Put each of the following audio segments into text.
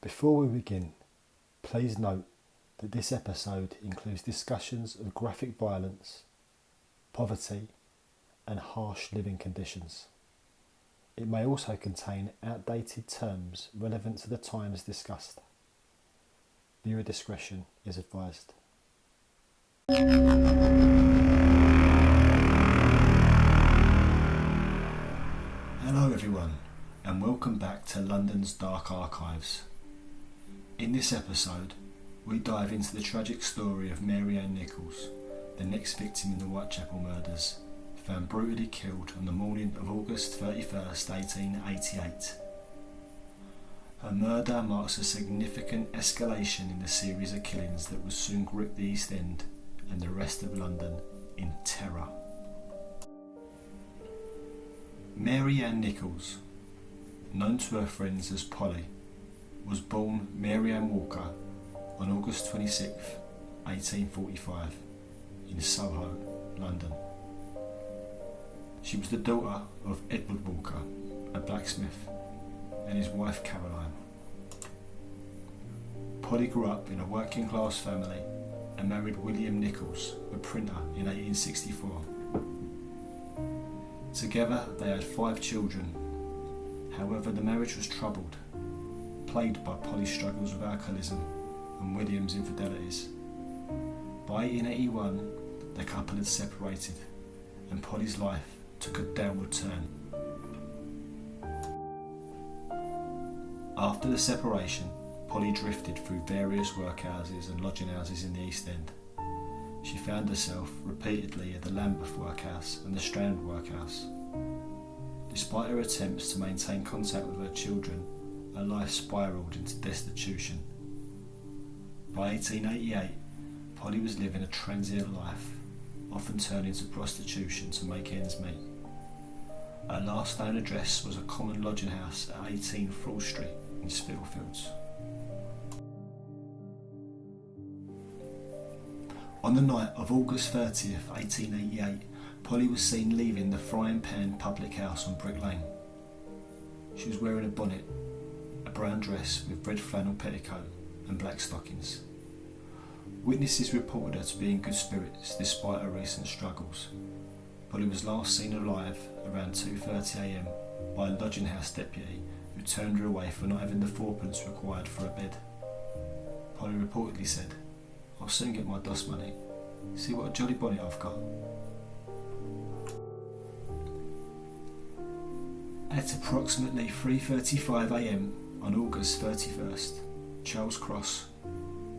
Before we begin, please note that this episode includes discussions of graphic violence, poverty, and harsh living conditions. It may also contain outdated terms relevant to the times discussed. Viewer discretion is advised. Hello everyone, and welcome back to London's Dark Archives. In this episode, we dive into the tragic story of Mary Ann Nichols, the next victim in the Whitechapel murders, found brutally killed on the morning of August 31st, 1888. Her murder marks a significant escalation in the series of killings that would soon grip the East End and the rest of London in terror. Mary Ann Nichols, known to her friends as Polly, was born Mary Ann Walker on August 26, 1845, in Soho, London. She was the daughter of Edward Walker, a blacksmith, and his wife Caroline. Polly grew up in a working class family and married William Nichols, a printer, in 1864. Together they had 5 children. However, the marriage was troubled, plagued by Polly's struggles with alcoholism and William's infidelities. By 1881, the couple had separated and Polly's life took a downward turn. After the separation, Polly drifted through various workhouses and lodging houses in the East End. She found herself repeatedly at the Lambeth Workhouse and the Strand Workhouse. Despite her attempts to maintain contact with her children, her life spiralled into destitution. By 1888, Polly was living a transient life, often turning to prostitution to make ends meet. Her last known address was a common lodging house at 18 Frill Street in Spitalfields. On the night of August 30th, 1888, Polly was seen leaving the Frying Pan public house on Brick Lane. She was wearing a bonnet, a brown dress with red flannel petticoat and black stockings. Witnesses reported her to be in good spirits despite her recent struggles. Polly was last seen alive around 2:30am by a lodging house deputy who turned her away for not having the 4pence required for a bed. Polly reportedly said, "I'll soon get my dust money. See what a jolly bonnet I've got." At approximately 3:35am on August 31st, Charles Cross,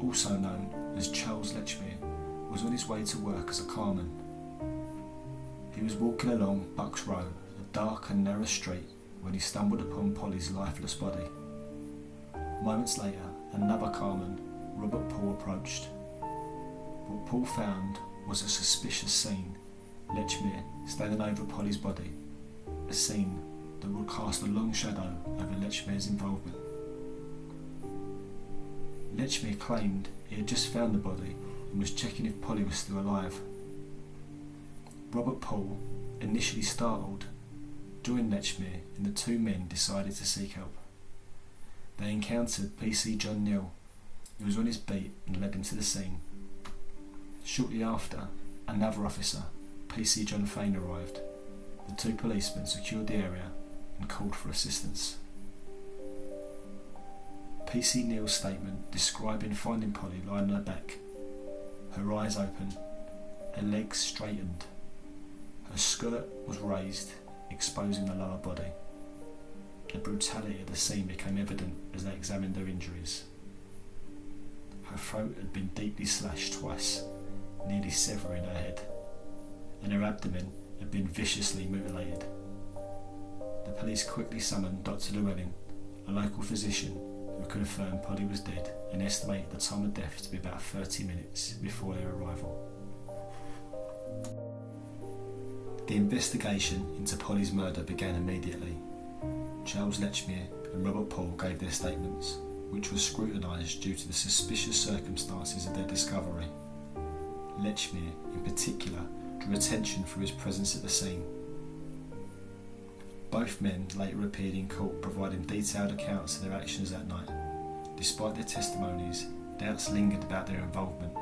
also known as Charles Lechmere, was on his way to work as a carman. He was walking along Bucks Row, a dark and narrow street, when he stumbled upon Polly's lifeless body. Moments later, another carman, Robert Paul, approached. What Paul found was a suspicious scene: Lechmere standing over Polly's body, a scene that would cast a long shadow over Lechmere's involvement. Lechmere claimed he had just found the body and was checking if Polly was still alive. Robert Paul, initially startled, joined Lechmere and the two men decided to seek help. They encountered PC John Neal, who was on his beat, and led him to the scene. Shortly after, another officer, PC John Fane, arrived. The 2 policemen secured the area and called for assistance. PC Neal's statement describing finding Polly lying on her back, her eyes open, her legs straightened. Her skirt was raised, exposing the lower body. The brutality of the scene became evident as they examined her injuries. Her throat had been deeply slashed twice, nearly severing her head, and her abdomen had been viciously mutilated. The police quickly summoned Dr. Llewellyn, a local physician who confirmed Polly was dead and estimated the time of death to be about 30 minutes before their arrival. The investigation into Polly's murder began immediately. Charles Lechmere and Robert Paul gave their statements, which were scrutinised due to the suspicious circumstances of their discovery. Lechmere, in particular, drew attention for his presence at the scene. Both men later appeared in court providing detailed accounts of their actions that night, Despite their testimonies, doubts lingered about their involvement,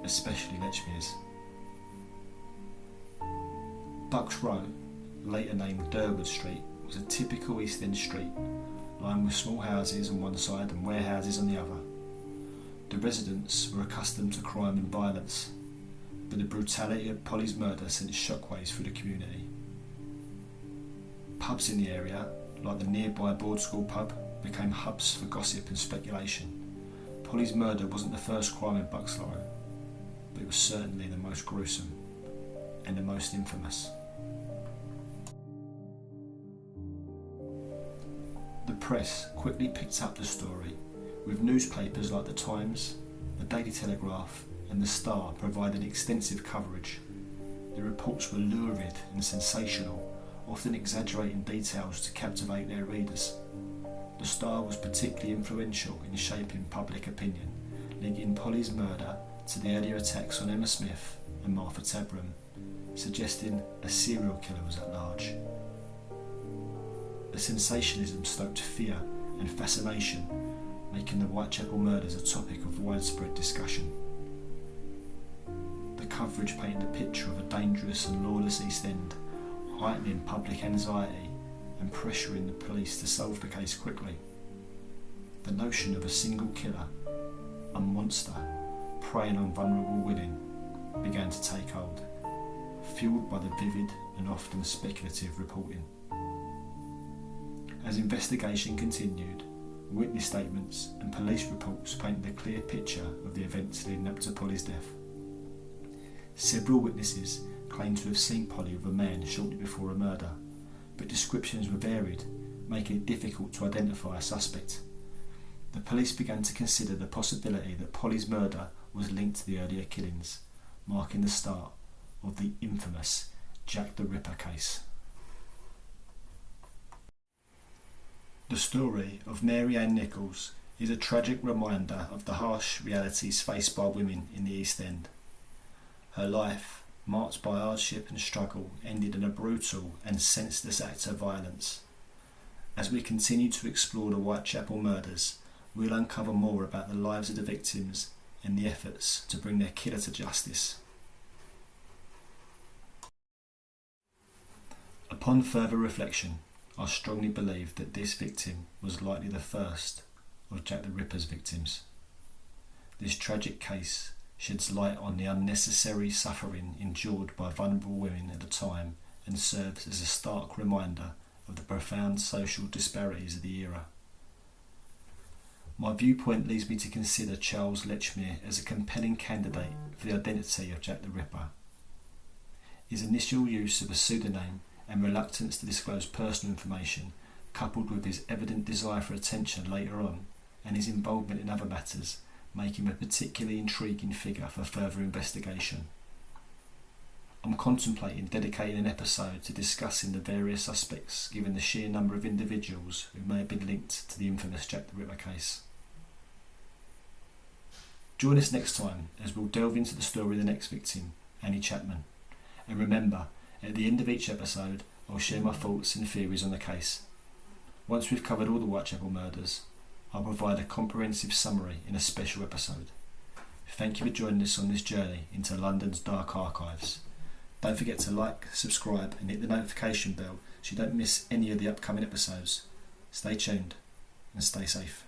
especially Lechmere's. Bucks Row, later named Durwood Street, was a typical East End street, lined with small houses on one side and warehouses on the other. The residents were accustomed to crime and violence, but the brutality of Polly's murder sent shockwaves through the community. Pubs in the area, like the nearby board school pub, became hubs for gossip and speculation. Polly's murder wasn't the first crime in Bucks Row, but it was certainly the most gruesome and the most infamous. The press quickly picked up the story, with newspapers like The Times, The Daily Telegraph and The Star providing extensive coverage. The reports were lurid and sensational, often exaggerating details to captivate their readers. The Star was particularly influential in shaping public opinion, linking Polly's murder to the earlier attacks on Emma Smith and Martha Tabram, suggesting a serial killer was at large. The sensationalism stoked fear and fascination, making the Whitechapel murders a topic of widespread discussion. The coverage painted a picture of a dangerous and lawless East End, heightening public anxiety and pressuring the police to solve the case quickly. The notion of a single killer, a monster, preying on vulnerable women, began to take hold, fueled by the vivid and often speculative reporting. As investigation continued, witness statements and police reports painted a clear picture of the events leading up to Polly's death. Several witnesses claimed to have seen Polly with a man shortly before her murder, but descriptions were varied, making it difficult to identify a suspect. The police began to consider the possibility that Polly's murder was linked to the earlier killings, marking the start of the infamous Jack the Ripper case. The story of Mary Ann Nichols is a tragic reminder of the harsh realities faced by women in the East End. Her life, marked by hardship and struggle, ended in a brutal and senseless act of violence. As we continue to explore the Whitechapel murders, we'll uncover more about the lives of the victims and the efforts to bring their killer to justice. Upon further reflection, I strongly believe that this victim was likely the first of Jack the Ripper's victims. This tragic case sheds light on the unnecessary suffering endured by vulnerable women at the time and serves as a stark reminder of the profound social disparities of the era. My viewpoint leads me to consider Charles Lechmere as a compelling candidate for the identity of Jack the Ripper. His initial use of a pseudonym and reluctance to disclose personal information, coupled with his evident desire for attention later on, and his involvement in other matters, make him a particularly intriguing figure for further investigation. I'm contemplating dedicating an episode to discussing the various suspects, given the sheer number of individuals who may have been linked to the infamous Jack the Ripper case. Join us next time as we'll delve into the story of the next victim, Annie Chapman. And remember, at the end of each episode, I'll share my thoughts and theories on the case. Once we've covered all the Whitechapel murders, I'll provide a comprehensive summary in a special episode. Thank you for joining us on this journey into London's dark archives. Don't forget to like, subscribe and hit the notification bell so you don't miss any of the upcoming episodes. Stay tuned and stay safe.